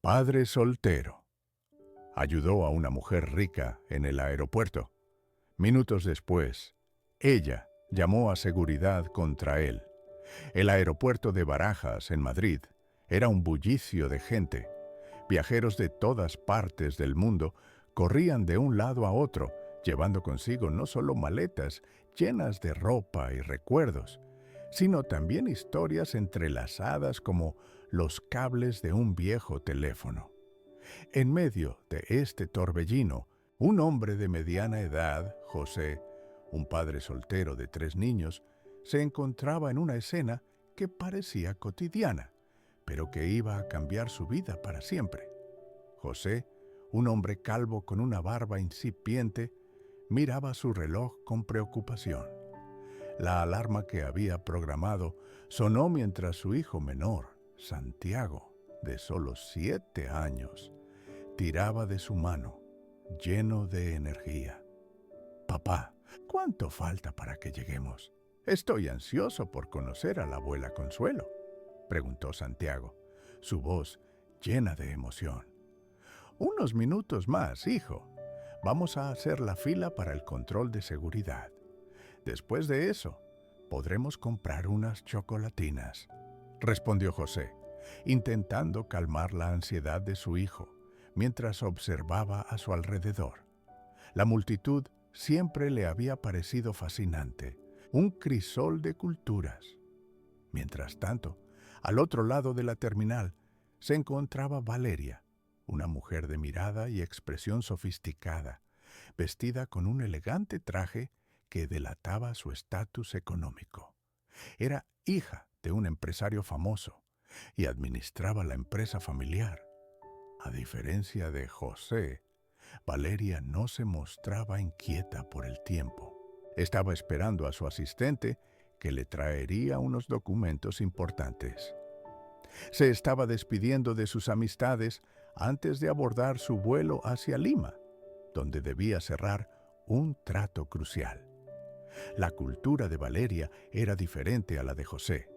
Padre soltero. Ayudó a una mujer rica en el aeropuerto. Minutos después, ella llamó a seguridad contra él. El aeropuerto de Barajas, en Madrid, era un bullicio de gente. Viajeros de todas partes del mundo corrían de un lado a otro, llevando consigo no solo maletas llenas de ropa y recuerdos, sino también historias entrelazadas como los cables de un viejo teléfono. En medio de este torbellino, un hombre de mediana edad, José, un padre soltero de 3 niños, se encontraba en una escena que parecía cotidiana, pero que iba a cambiar su vida para siempre. José, un hombre calvo con una barba incipiente, miraba su reloj con preocupación. La alarma que había programado sonó mientras su hijo menor, Santiago, de solo 7 años, tiraba de su mano, lleno de energía. «Papá, ¿cuánto falta para que lleguemos? Estoy ansioso por conocer a la abuela Consuelo», preguntó Santiago, su voz llena de emoción. «Unos minutos más, hijo. Vamos a hacer la fila para el control de seguridad. Después de eso, podremos comprar unas chocolatinas», respondió José, intentando calmar la ansiedad de su hijo, mientras observaba a su alrededor. La multitud siempre le había parecido fascinante, un crisol de culturas. Mientras tanto, al otro lado de la terminal se encontraba Valeria, una mujer de mirada y expresión sofisticada, vestida con un elegante traje que delataba su estatus económico. Era hija de un empresario famoso y administraba la empresa familiar. A diferencia de José, Valeria no se mostraba inquieta por el tiempo. Estaba esperando a su asistente, que le traería unos documentos importantes. Se estaba despidiendo de sus amistades antes de abordar su vuelo hacia Lima, donde debía cerrar un trato crucial. La cultura de Valeria era diferente a la de José.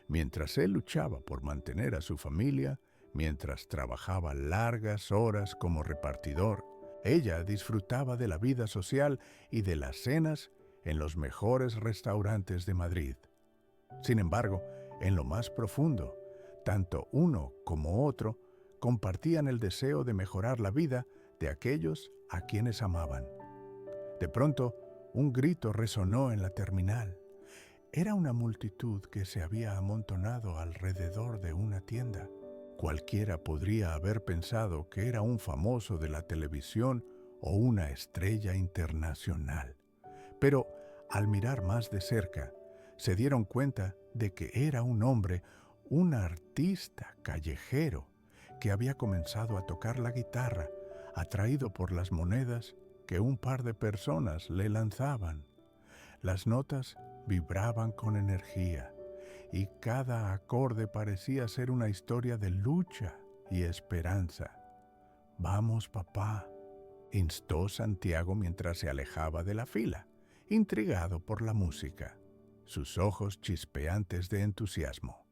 Mientras él luchaba por mantener a su familia, mientras trabajaba largas horas como repartidor, ella disfrutaba de la vida social y de las cenas en los mejores restaurantes de Madrid. Sin embargo, en lo más profundo, tanto uno como otro compartían el deseo de mejorar la vida de aquellos a quienes amaban. De pronto, un grito resonó en la terminal. Era una multitud que se había amontonado alrededor de una tienda. Cualquiera podría haber pensado que era un famoso de la televisión o una estrella internacional. Pero al mirar más de cerca, se dieron cuenta de que era un hombre, un artista callejero, que había comenzado a tocar la guitarra, atraído por las monedas que un par de personas le lanzaban. Las notas vibraban con energía, y cada acorde parecía ser una historia de lucha y esperanza. «Vamos, papá», instó Santiago mientras se alejaba de la fila, intrigado por la música, sus ojos chispeantes de entusiasmo.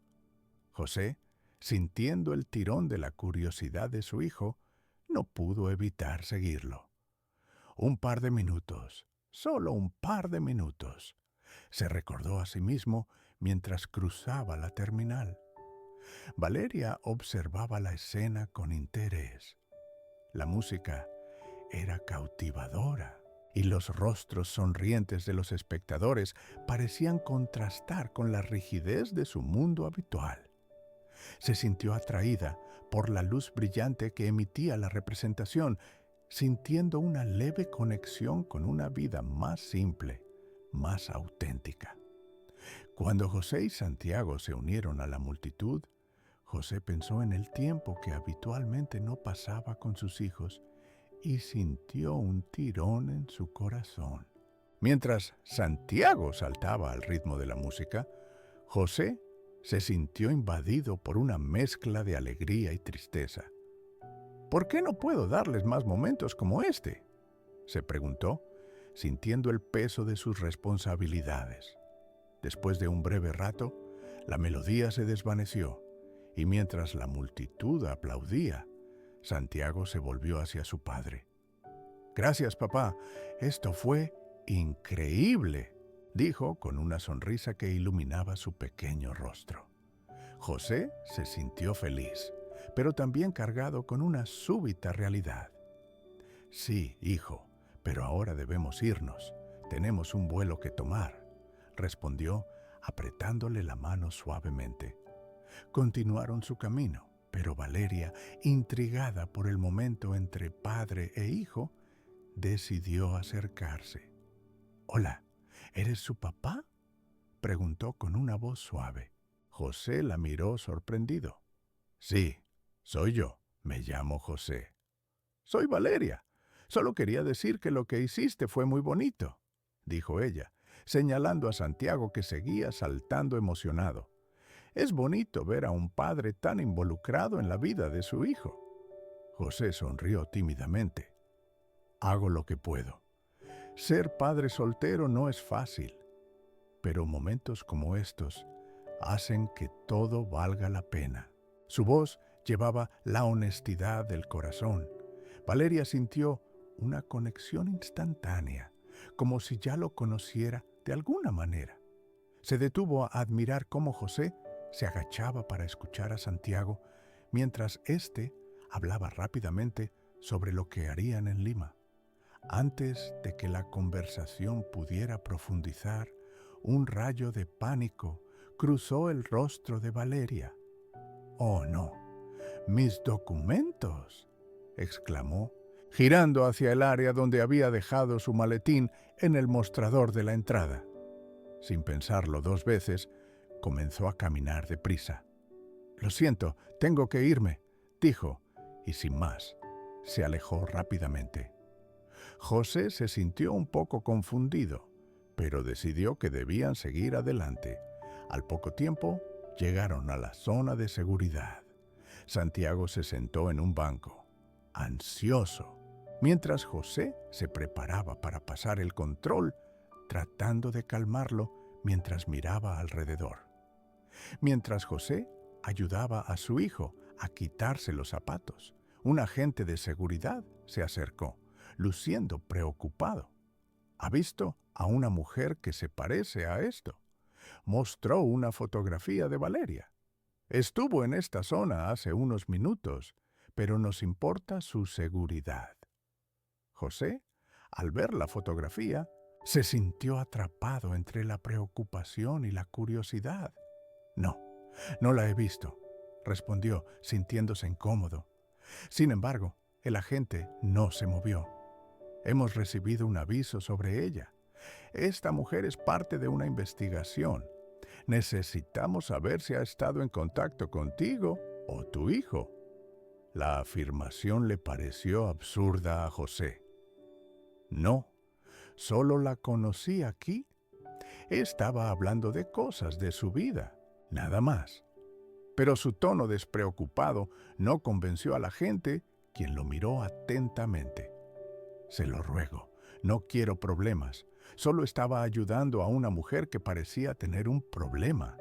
José, sintiendo el tirón de la curiosidad de su hijo, no pudo evitar seguirlo. Un par de minutos, solo un par de minutos, se recordó a sí mismo mientras cruzaba la terminal. Valeria observaba la escena con interés. La música era cautivadora y los rostros sonrientes de los espectadores parecían contrastar con la rigidez de su mundo habitual. Se sintió atraída por la luz brillante que emitía la representación, sintiendo una leve conexión con una vida más simple, más auténtica. Cuando José y Santiago se unieron a la multitud, José pensó en el tiempo que habitualmente no pasaba con sus hijos y sintió un tirón en su corazón. Mientras Santiago saltaba al ritmo de la música, José se sintió invadido por una mezcla de alegría y tristeza. «¿Por qué no puedo darles más momentos como este?», se preguntó, sintiendo el peso de sus responsabilidades. Después de un breve rato, la melodía se desvaneció Y mientras la multitud aplaudía, Santiago se volvió hacia su padre. «Gracias, papá. Esto fue increíble», dijo con una sonrisa que iluminaba su pequeño rostro. José se sintió feliz, pero también cargado con una súbita realidad. «Sí, hijo, pero ahora debemos irnos. Tenemos un vuelo que tomar», respondió, apretándole la mano suavemente. Continuaron su camino, pero Valeria, intrigada por el momento entre padre e hijo, decidió acercarse. «Hola, ¿eres su papá?», preguntó con una voz suave. José la miró sorprendido. «Sí, soy yo. Me llamo José». «Soy Valeria. Solo quería decir que lo que hiciste fue muy bonito», dijo ella, señalando a Santiago, que seguía saltando emocionado. «Es bonito ver a un padre tan involucrado en la vida de su hijo». José sonrió tímidamente. «Hago lo que puedo. Ser padre soltero no es fácil, pero momentos como estos hacen que todo valga la pena». Su voz llevaba la honestidad del corazón. Valeria sintió una conexión instantánea, como si ya lo conociera de alguna manera. Se detuvo a admirar cómo José se agachaba para escuchar a Santiago, mientras éste hablaba rápidamente sobre lo que harían en Lima. Antes de que la conversación pudiera profundizar, un rayo de pánico cruzó el rostro de Valeria. «¡Oh, no! ¡Mis documentos!», exclamó, girando hacia el área donde había dejado su maletín en el mostrador de la entrada. Sin pensarlo dos veces, comenzó a caminar deprisa. «Lo siento, tengo que irme», dijo, y sin más, se alejó rápidamente. José se sintió un poco confundido, pero decidió que debían seguir adelante. Al poco tiempo, llegaron a la zona de seguridad. Santiago se sentó en un banco, ansioso, mientras José se preparaba para pasar el control, tratando de calmarlo mientras miraba alrededor. Mientras José ayudaba a su hijo a quitarse los zapatos, un agente de seguridad se acercó, luciendo preocupado. «¿Ha visto a una mujer que se parece a esto?», mostró una fotografía de Valeria. «Estuvo en esta zona hace unos minutos, pero nos importa su seguridad». José, al ver la fotografía, se sintió atrapado entre la preocupación y la curiosidad. «No, no la he visto», respondió, sintiéndose incómodo. Sin embargo, el agente no se movió. «Hemos recibido un aviso sobre ella. Esta mujer es parte de una investigación. Necesitamos saber si ha estado en contacto contigo o tu hijo». La afirmación le pareció absurda a José. «No, solo la conocí aquí. Estaba hablando de cosas de su vida, nada más». Pero su tono despreocupado no convenció a la gente, quien lo miró atentamente. «Se lo ruego, no quiero problemas. Solo estaba ayudando a una mujer que parecía tener un problema»,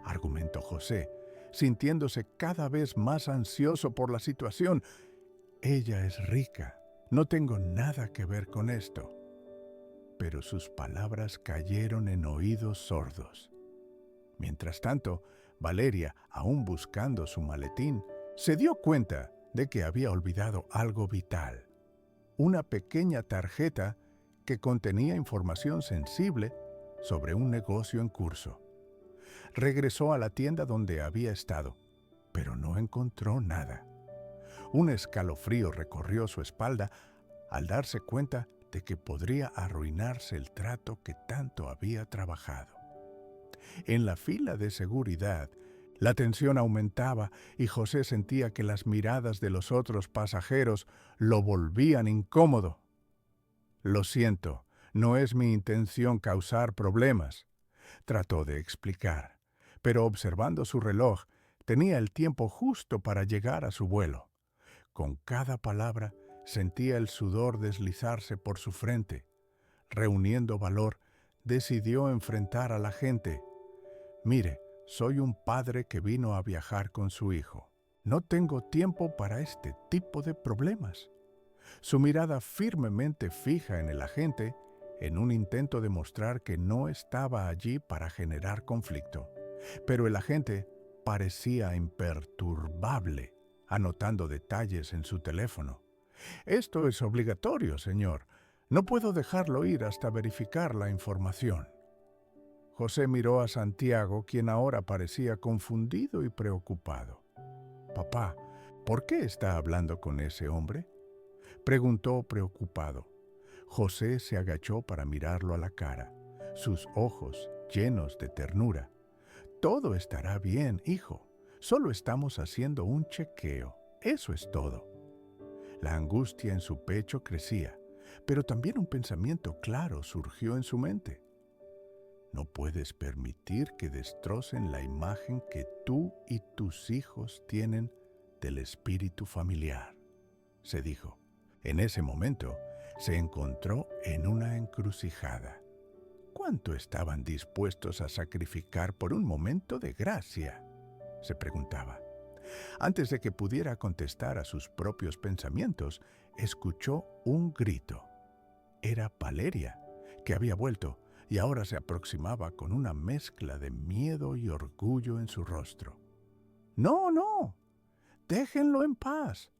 argumentó José, sintiéndose cada vez más ansioso por la situación. «Ella es rica. No tengo nada que ver con esto». Pero sus palabras cayeron en oídos sordos. Mientras tanto, Valeria, aún buscando su maletín, se dio cuenta de que había olvidado algo vital: una pequeña tarjeta que contenía información sensible sobre un negocio en curso. Regresó a la tienda donde había estado, pero no encontró nada. Un escalofrío recorrió su espalda al darse cuenta de que podría arruinarse el trato que tanto había trabajado. En la fila de seguridad, la tensión aumentaba y José sentía que las miradas de los otros pasajeros lo volvían incómodo. «Lo siento, no es mi intención causar problemas», trató de explicar, pero observando su reloj, tenía el tiempo justo para llegar a su vuelo. Con cada palabra sentía el sudor deslizarse por su frente. Reuniendo valor, decidió enfrentar a la gente. «Mire, soy un padre que vino a viajar con su hijo. No tengo tiempo para este tipo de problemas. Su mirada firmemente fija en el agente, en un intento de mostrar que no estaba allí para generar conflicto. Pero el agente parecía imperturbable, anotando detalles en su teléfono. Esto es obligatorio, señor. No puedo dejarlo ir hasta verificar la información. José miró a Santiago, quien ahora parecía confundido y preocupado. Papá, ¿por qué está hablando con ese hombre?, preguntó preocupado. José se agachó para mirarlo a la cara, sus ojos llenos de ternura. Todo estará bien, hijo. Solo estamos haciendo un chequeo. Eso es todo. La angustia en su pecho crecía, pero también un pensamiento claro surgió en su mente. No puedes permitir que destrocen la imagen que tú y tus hijos tienen del espíritu familiar, se dijo. En ese momento se encontró en una encrucijada. ¿Cuánto estaban dispuestos a sacrificar por un momento de gracia?, se preguntaba. Antes de que pudiera contestar a sus propios pensamientos, escuchó un grito. Era Valeria, que había vuelto y ahora se aproximaba con una mezcla de miedo y orgullo en su rostro. «¡No, no! ¡Déjenlo en paz!»,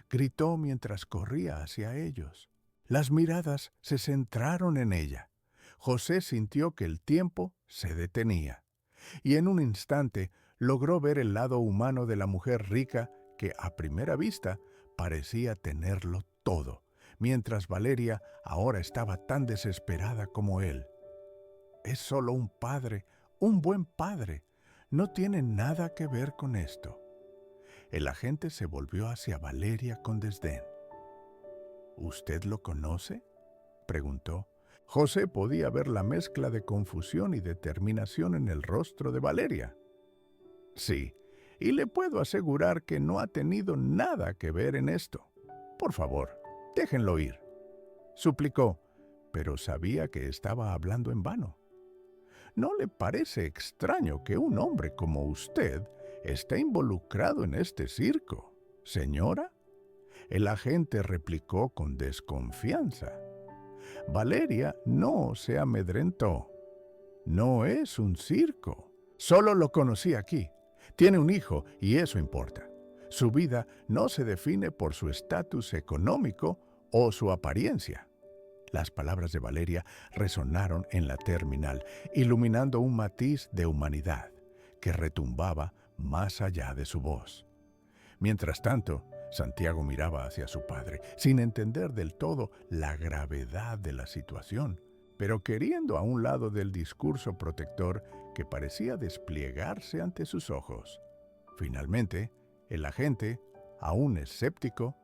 gritó mientras corría hacia ellos. Las miradas se centraron en ella. José sintió que el tiempo se detenía, y en un instante logró ver el lado humano de la mujer rica que a primera vista parecía tenerlo todo, mientras Valeria ahora estaba tan desesperada como él. Es solo un padre, un buen padre. No tiene nada que ver con esto. El agente se volvió hacia Valeria con desdén. ¿Usted lo conoce?, preguntó. José podía ver la mezcla de confusión y determinación en el rostro de Valeria. Sí, y le puedo asegurar que no ha tenido nada que ver en esto. Por favor, déjenlo ir, suplicó, pero sabía que estaba hablando en vano. ¿No le parece extraño que un hombre como usted esté involucrado en este circo, señora?, el agente replicó con desconfianza. Valeria no se amedrentó. No es un circo. Solo lo conocí aquí. Tiene un hijo y eso importa. Su vida no se define por su estatus económico o su apariencia. Las palabras de Valeria resonaron en la terminal, iluminando un matiz de humanidad que retumbaba más allá de su voz. Mientras tanto, Santiago miraba hacia su padre, sin entender del todo la gravedad de la situación, pero queriendo a un lado del discurso protector que parecía despliegarse ante sus ojos. Finalmente, el agente, aún escéptico,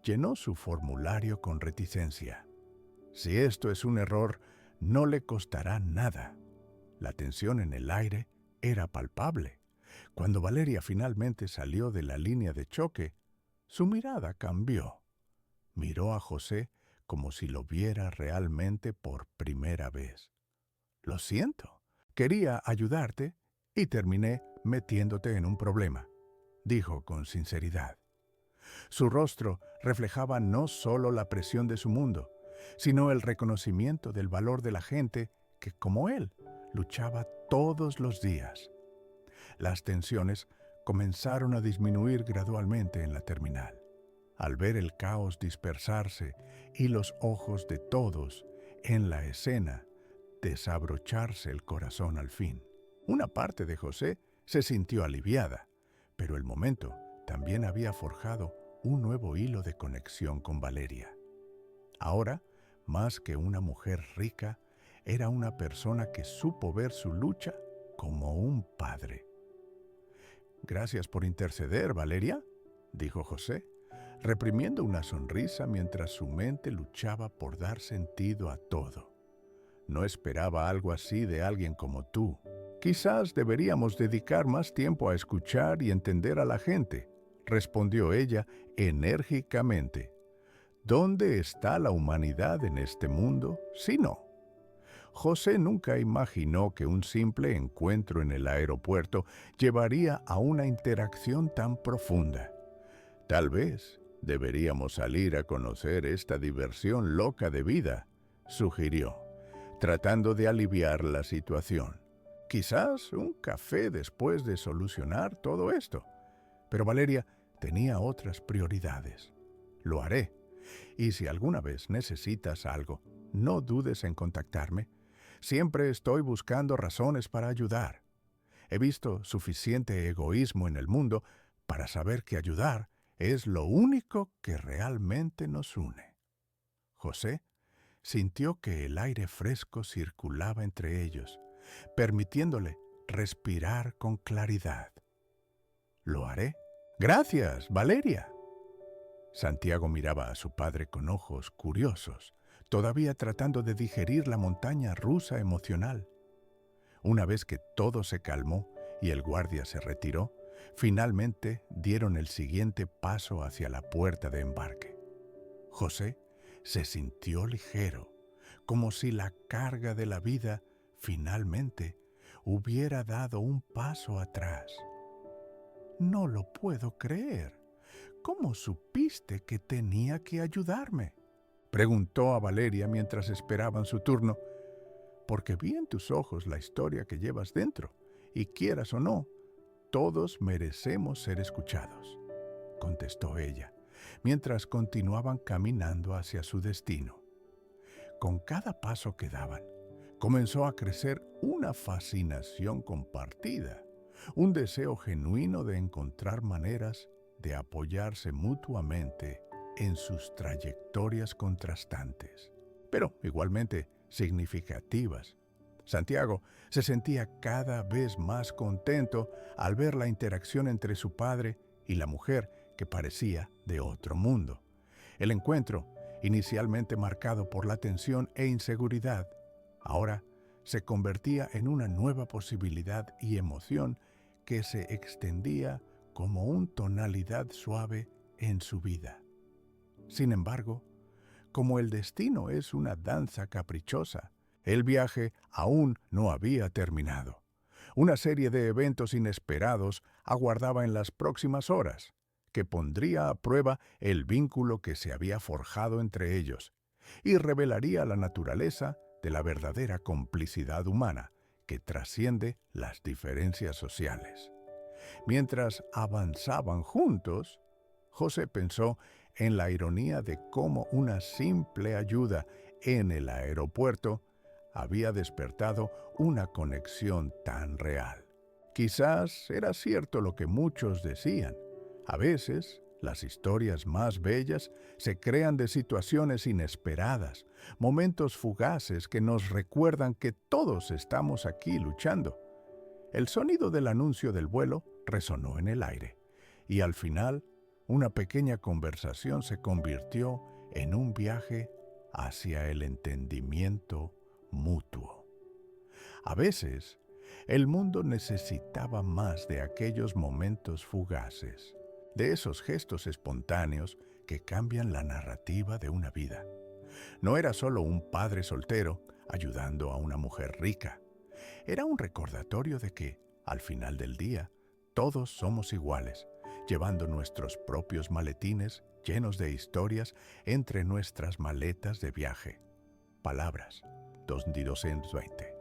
llenó su formulario con reticencia. Si esto es un error, no le costará nada. La tensión en el aire era palpable. Cuando Valeria finalmente salió de la línea de choque, su mirada cambió. Miró a José como si lo viera realmente por primera vez. Lo siento, quería ayudarte y terminé metiéndote en un problema, dijo con sinceridad. Su rostro reflejaba no solo la presión de su mundo, sino el reconocimiento del valor de la gente que, como él, luchaba todos los días. Las tensiones comenzaron a disminuir gradualmente en la terminal. Al ver el caos dispersarse y los ojos de todos en la escena desabrocharse el corazón al fin, una parte de José se sintió aliviada, pero el momento también había forjado un nuevo hilo de conexión con Valeria. Ahora, más que una mujer rica, era una persona que supo ver su lucha como un padre. «Gracias por interceder, Valeria», dijo José, reprimiendo una sonrisa mientras su mente luchaba por dar sentido a todo. «No esperaba algo así de alguien como tú. Quizás deberíamos dedicar más tiempo a escuchar y entender a la gente», respondió ella enérgicamente. «¿Dónde está la humanidad en este mundo si no?». José nunca imaginó que un simple encuentro en el aeropuerto llevaría a una interacción tan profunda. Tal vez deberíamos salir a conocer esta diversión loca de vida, sugirió, tratando de aliviar la situación. Quizás un café después de solucionar todo esto. Pero Valeria tenía otras prioridades. Lo haré. Y si alguna vez necesitas algo, no dudes en contactarme. Siempre estoy buscando razones para ayudar. He visto suficiente egoísmo en el mundo para saber que ayudar es lo único que realmente nos une. José sintió que el aire fresco circulaba entre ellos, permitiéndole respirar con claridad. Lo haré. Gracias, Valeria. Santiago miraba a su padre con ojos curiosos, todavía tratando de digerir la montaña rusa emocional. Una vez que todo se calmó y el guardia se retiró, finalmente dieron el siguiente paso hacia la puerta de embarque. José se sintió ligero, como si la carga de la vida finalmente hubiera dado un paso atrás. No lo puedo creer. ¿Cómo supiste que tenía que ayudarme?, preguntó a Valeria mientras esperaban su turno. Porque vi en tus ojos la historia que llevas dentro, y quieras o no, todos merecemos ser escuchados, contestó ella, mientras continuaban caminando hacia su destino. Con cada paso que daban, comenzó a crecer una fascinación compartida, un deseo genuino de encontrar maneras de apoyarse mutuamente en sus trayectorias contrastantes, pero igualmente significativas. Santiago se sentía cada vez más contento al ver la interacción entre su padre y la mujer que parecía de otro mundo. El encuentro, inicialmente marcado por la tensión e inseguridad, ahora se convertía en una nueva posibilidad y emoción que se extendía como una tonalidad suave en su vida. Sin embargo, como el destino es una danza caprichosa, el viaje aún no había terminado. Una serie de eventos inesperados aguardaba en las próximas horas, que pondría a prueba el vínculo que se había forjado entre ellos y revelaría la naturaleza de la verdadera complicidad humana que trasciende las diferencias sociales. Mientras avanzaban juntos, José pensó en la ironía de cómo una simple ayuda en el aeropuerto había despertado una conexión tan real. Quizás era cierto lo que muchos decían. A veces, las historias más bellas se crean de situaciones inesperadas, momentos fugaces que nos recuerdan que todos estamos aquí luchando. El sonido del anuncio del vuelo resonó en el aire, y al final, una pequeña conversación se convirtió en un viaje hacia el entendimiento mutuo. A veces, el mundo necesitaba más de aquellos momentos fugaces, de esos gestos espontáneos que cambian la narrativa de una vida. No era solo un padre soltero ayudando a una mujer rica. Era un recordatorio de que, al final del día, todos somos iguales, llevando nuestros propios maletines llenos de historias entre nuestras maletas de viaje. Palabras 2220.